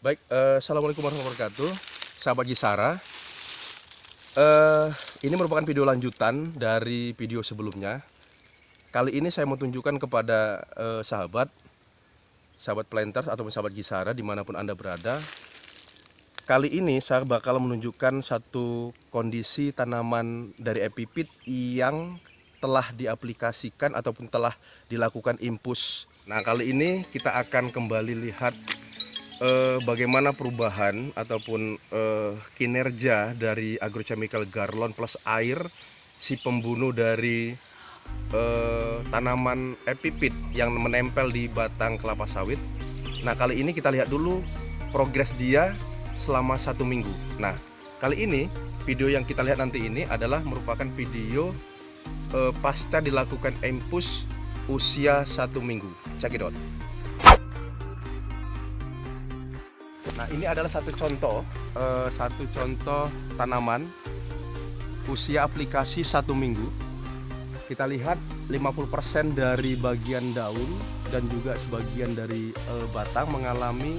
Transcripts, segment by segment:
Baik, assalamualaikum warahmatullahi wabarakatuh, sahabat Gisara. Ini merupakan video lanjutan dari video sebelumnya. Kali ini saya mau tunjukkan kepada sahabat planters ataupun sahabat Gisara dimanapun Anda berada. Kali ini saya bakal menunjukkan satu kondisi tanaman dari epipit yang telah diaplikasikan ataupun telah dilakukan infus. Nah, kali ini kita akan kembali lihat bagaimana perubahan ataupun kinerja dari agrochemical Garlon plus air, si pembunuh dari tanaman epipit yang menempel di batang kelapa sawit. Nah, kali ini kita lihat dulu progres dia selama 1 minggu. Nah, kali ini video yang kita lihat nanti ini adalah merupakan video pasca dilakukan infus usia 1 minggu. Check it out. Nah, ini adalah satu contoh tanaman usia aplikasi 1 minggu. Kita lihat 50% dari bagian daun dan juga sebagian dari batang mengalami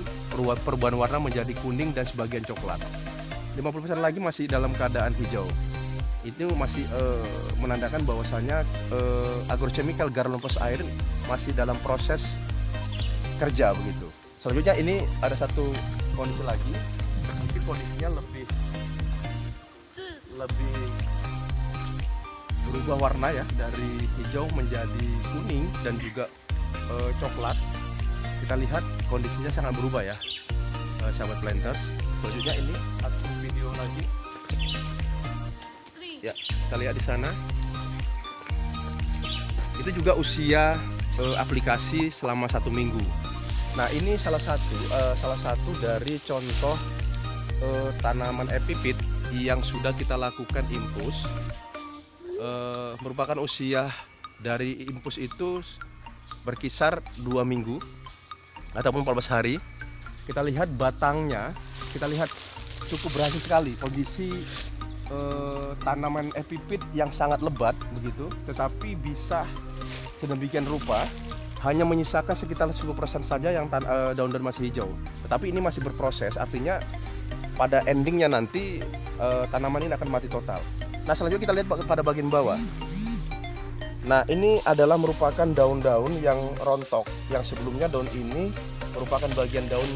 perubahan warna menjadi kuning dan sebagian coklat. 50% lagi masih dalam keadaan hijau. Itu masih menandakan bahwasanya agrochemical Garlon plus air masih dalam proses kerja begitu. Selanjutnya ini ada satu kondisi lagi, mungkin kondisinya lebih berubah warna ya, dari hijau menjadi kuning dan juga coklat. Kita lihat kondisinya sangat berubah ya, sahabat planters. Selanjutnya ini satu video lagi ya, kita lihat di sana. Itu juga usia aplikasi selama 1 minggu. Nah, ini salah satu dari contoh tanaman epipit yang sudah kita lakukan infus. Merupakan usia dari infus itu berkisar 2 minggu ataupun 14 hari. Kita lihat batangnya, kita lihat cukup berhasil sekali. Kondisi tanaman epipit yang sangat lebat begitu, tetapi bisa sedemikian rupa hanya menyisakan sekitar 10% saja yang daun dan masih hijau. Tetapi ini masih berproses, artinya pada endingnya nanti tanaman ini akan mati total. Nah, selanjutnya kita lihat pada bagian bawah. Nah, ini adalah merupakan daun-daun yang rontok, yang sebelumnya daun ini merupakan bagian daun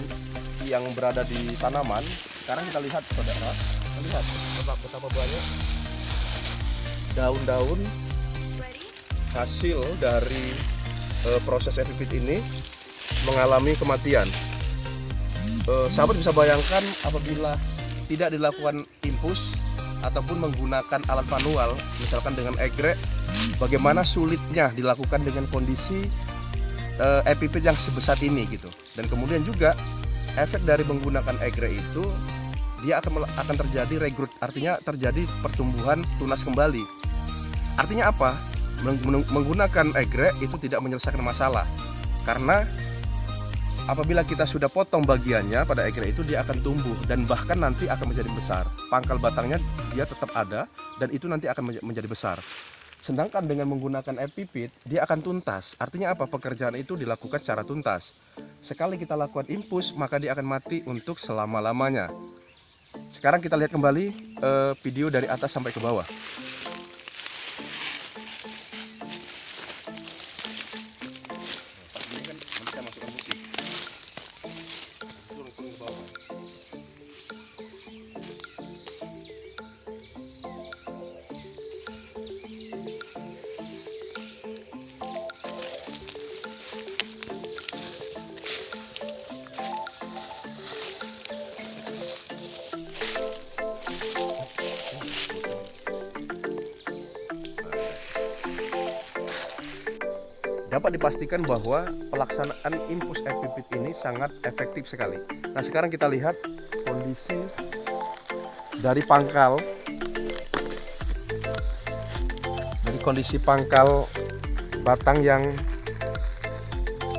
yang berada di tanaman. Sekarang kita lihat, saudara, kita lihat betapa banyak daun-daun hasil dari proses epipit ini mengalami kematian. Sahabat bisa bayangkan apabila tidak dilakukan infus ataupun menggunakan alat manual, misalkan dengan egrek, bagaimana sulitnya dilakukan dengan kondisi epipit yang sebesar ini gitu. Dan kemudian juga efek dari menggunakan egrek itu, dia akan terjadi regrowth, artinya terjadi pertumbuhan tunas kembali. Artinya apa? Menggunakan egrek itu tidak menyelesaikan masalah, karena apabila kita sudah potong bagiannya pada egrek itu, dia akan tumbuh dan bahkan nanti akan menjadi besar. Pangkal batangnya dia tetap ada dan itu nanti akan menjadi besar. Sedangkan dengan menggunakan epipit, dia akan tuntas. Artinya apa? Pekerjaan itu dilakukan secara tuntas. Sekali kita lakukan infus, maka dia akan mati untuk selama-lamanya. Sekarang kita lihat kembali video dari atas sampai ke bawah. Dapat dipastikan bahwa pelaksanaan infus epipit ini sangat efektif sekali. Nah, sekarang kita lihat kondisi dari pangkal, batang yang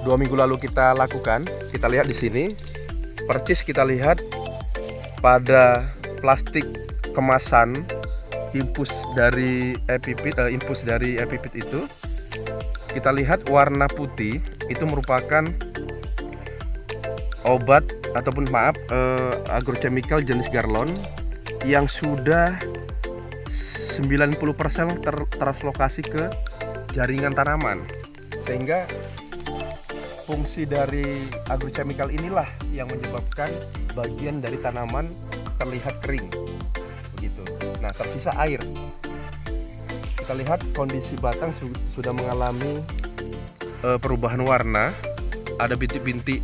2 minggu lalu kita lakukan. Kita lihat di sini, percis kita lihat pada plastik kemasan infus dari epipit itu. Kita lihat warna putih itu merupakan obat ataupun maaf agrochemical jenis Garlon yang sudah 90% translokasi ke jaringan tanaman, sehingga fungsi dari agrochemical inilah yang menyebabkan bagian dari tanaman terlihat kering begitu. Nah, tersisa air. Kita lihat kondisi batang sudah mengalami perubahan warna, ada bintik-bintik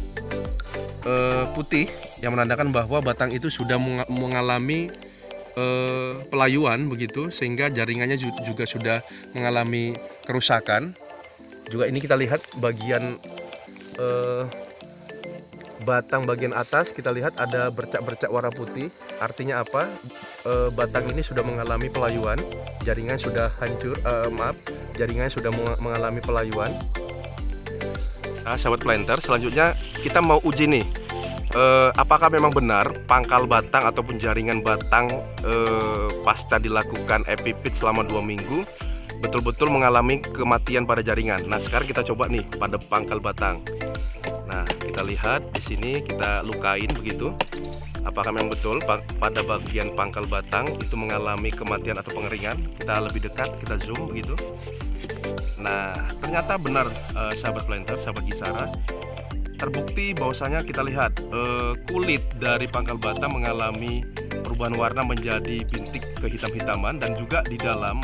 putih yang menandakan bahwa batang itu sudah mengalami pelayuan begitu, sehingga jaringannya juga sudah mengalami kerusakan. Juga ini kita lihat bagian batang bagian atas, kita lihat ada bercak-bercak warna putih. Artinya apa? Batang ini sudah mengalami pelayuan, jaringan sudah hancur, jaringan sudah mengalami pelayuan. Nah, sahabat planter, selanjutnya kita mau uji nih, apakah memang benar pangkal batang ataupun jaringan batang pasca dilakukan epipit selama 2 minggu betul-betul mengalami kematian pada jaringan. Nah, sekarang kita coba nih pada pangkal batang. Nah, kita lihat di sini, kita lukain begitu. Apakah memang betul pada bagian pangkal batang itu mengalami kematian atau pengeringan? Kita lebih dekat, kita zoom begitu. Nah, ternyata benar sahabat planter, sahabat Gisara. Terbukti bahwasanya kita lihat kulit dari pangkal batang mengalami perubahan warna menjadi bintik kehitam-hitaman, dan juga di dalam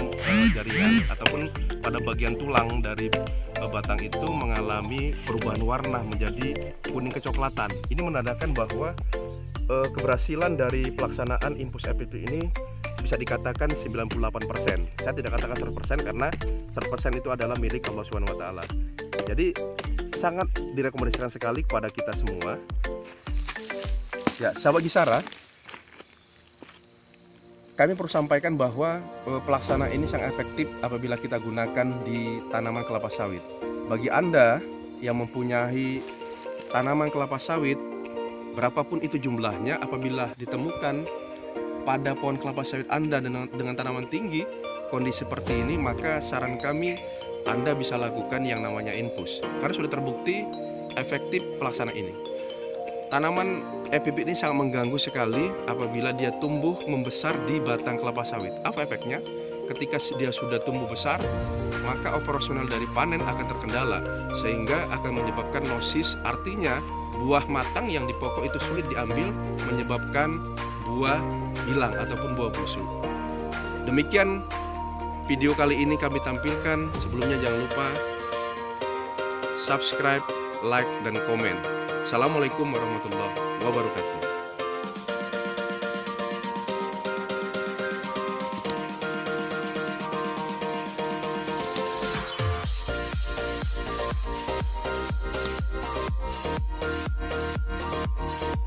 jaringan ataupun pada bagian tulang dari batang itu mengalami perubahan warna menjadi kuning kecoklatan. Ini menandakan bahwa keberhasilan dari pelaksanaan infus EPP ini bisa dikatakan 98%. Saya tidak katakan 100% karena 100% itu adalah milik Allah Subhanahu wa taala. Jadi sangat direkomendasikan sekali kepada kita semua. Ya, sahabat Gisara, kami perlu sampaikan bahwa pelaksanaan ini sangat efektif apabila kita gunakan di tanaman kelapa sawit. Bagi Anda yang mempunyai tanaman kelapa sawit, berapapun itu jumlahnya, apabila ditemukan pada pohon kelapa sawit Anda dengan tanaman tinggi, kondisi seperti ini, maka saran kami Anda bisa lakukan yang namanya infus, karena sudah terbukti efektif pelaksanaan ini. Tanaman EPP ini sangat mengganggu sekali apabila dia tumbuh membesar di batang kelapa sawit. Apa efeknya? Ketika dia sudah tumbuh besar, maka operasional dari panen akan terkendala, sehingga akan menyebabkan nosis, artinya buah matang yang di pokok itu sulit diambil, menyebabkan buah hilang ataupun buah busuk. Demikian video kali ini kami tampilkan. Sebelumnya jangan lupa subscribe, like, dan komen. Assalamualaikum warahmatullahi wabarakatuh.